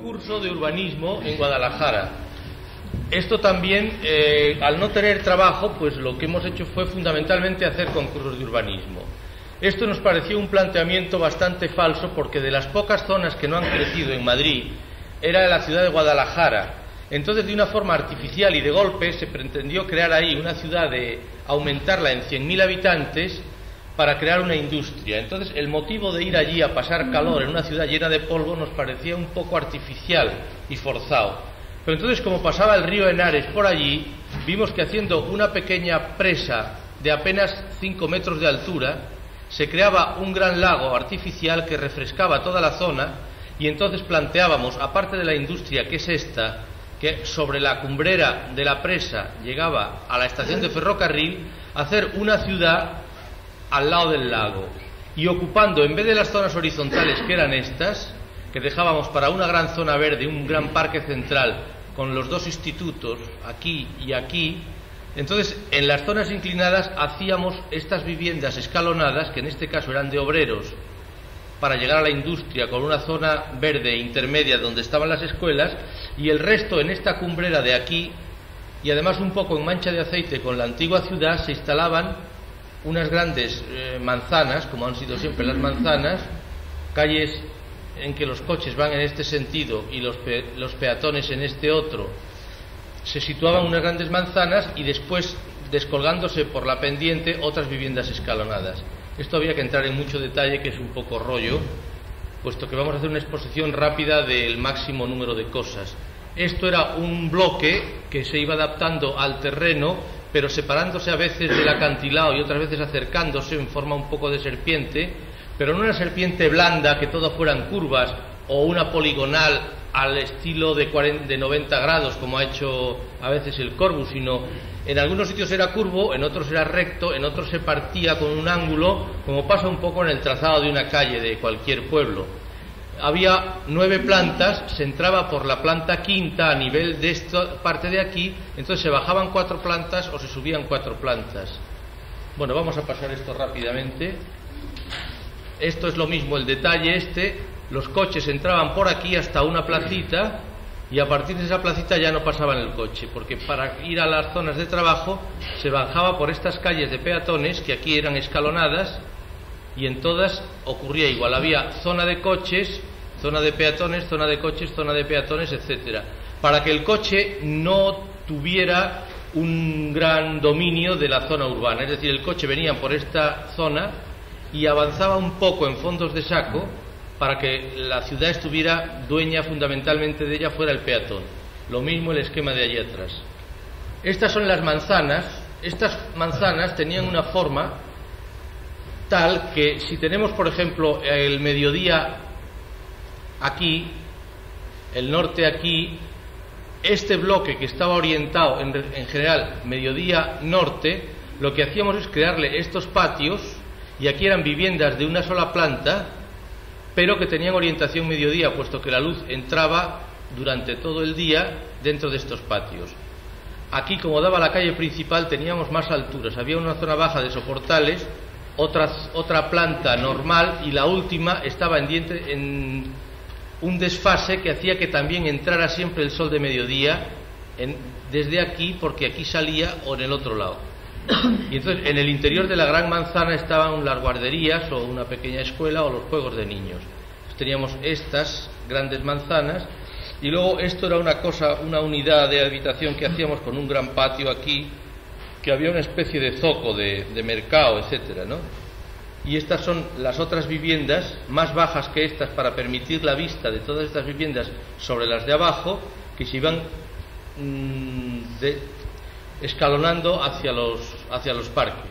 concurso de urbanismo en Guadalajara. Esto también, al no tener trabajo, pues lo que hemos hecho fue fundamentalmente hacer concursos de urbanismo. Esto nos pareció un planteamiento bastante falso, porque de las pocas zonas que no han crecido en Madrid era la ciudad de Guadalajara. Entonces, de una forma artificial y de golpe, se pretendió crear ahí una ciudad, de aumentarla en 100.000 habitantes para crear una industria. Entonces, el motivo de ir allí a pasar calor en una ciudad llena de polvo nos parecía un poco artificial y forzado. Pero entonces, como pasaba el río Henares por allí, vimos que haciendo una pequeña presa de apenas 5 metros de altura, se creaba un gran lago artificial que refrescaba toda la zona, y entonces planteábamos, aparte de la industria que es esta, que sobre la cumbrera de la presa llegaba a la estación de ferrocarril, hacer una ciudad al lado del lago, y ocupando, en vez de las zonas horizontales que eran estas, que dejábamos para una gran zona verde, un gran parque central con los 2 institutos aquí y aquí, entonces en las zonas inclinadas hacíamos estas viviendas escalonadas, que en este caso eran de obreros, para llegar a la industria, con una zona verde intermedia donde estaban las escuelas, y el resto en esta cumbrera de aquí, y además un poco en mancha de aceite con la antigua ciudad, se instalaban unas grandes manzanas, como han sido siempre las manzanas, calles en que los coches van en este sentido y los peatones en este otro. Se situaban unas grandes manzanas y después, descolgándose por la pendiente, otras viviendas escalonadas. Esto había que entrar en mucho detalle, que es un poco rollo, puesto que vamos a hacer una exposición rápida del máximo número de cosas. Esto era un bloque que se iba adaptando al terreno, pero separándose a veces del acantilado y otras veces acercándose en forma un poco de serpiente, pero no una serpiente blanda que todo fueran curvas, o una poligonal al estilo de 90 grados, como ha hecho a veces el Corbus, sino en algunos sitios era curvo, en otros era recto, en otros se partía con un ángulo, como pasa un poco en el trazado de una calle de cualquier pueblo. Había 9 plantas, se entraba por la planta quinta a nivel de esta parte de aquí, entonces se bajaban 4 plantas o se subían 4 plantas. Bueno, vamos a pasar esto rápidamente. Esto es lo mismo, el detalle los coches entraban por aquí hasta una placita, y a partir de esa placita ya no pasaban el coche, porque para ir a las zonas de trabajo se bajaba por estas calles de peatones, que aquí eran escalonadas, y en todas ocurría igual. Había zona de coches, zona de peatones, zona de coches, zona de peatones, etcétera, para que el coche no tuviera un gran dominio de la zona urbana. Es decir, el coche venía por esta zona y avanzaba un poco en fondos de saco, para que la ciudad estuviera dueña fundamentalmente de ella, fuera el peatón. Lo mismo el esquema de allí atrás. Estas son las manzanas. Estas manzanas tenían una forma tal que, si tenemos por ejemplo el mediodía aquí, el norte aquí, este bloque que estaba orientado en general mediodía norte, lo que hacíamos es crearle estos patios, y aquí eran viviendas de una sola planta, pero que tenían orientación mediodía, puesto que la luz entraba durante todo el día dentro de estos patios. Aquí, como daba la calle principal, teníamos más alturas. Había una zona baja de soportales, otra planta normal, y la última estaba en un desfase que hacía que también entrara siempre el sol de mediodía desde aquí, porque aquí salía, o en el otro lado. Y entonces en el interior de la gran manzana estaban las guarderías, o una pequeña escuela, o los juegos de niños. Entonces teníamos estas grandes manzanas, y luego esto era una unidad de habitación que hacíamos con un gran patio aquí, que había una especie de zoco de mercado, etcétera, ¿no? Y estas son las otras viviendas, más bajas que estas, para permitir la vista de todas estas viviendas sobre las de abajo, que se iban escalonando hacia los parques.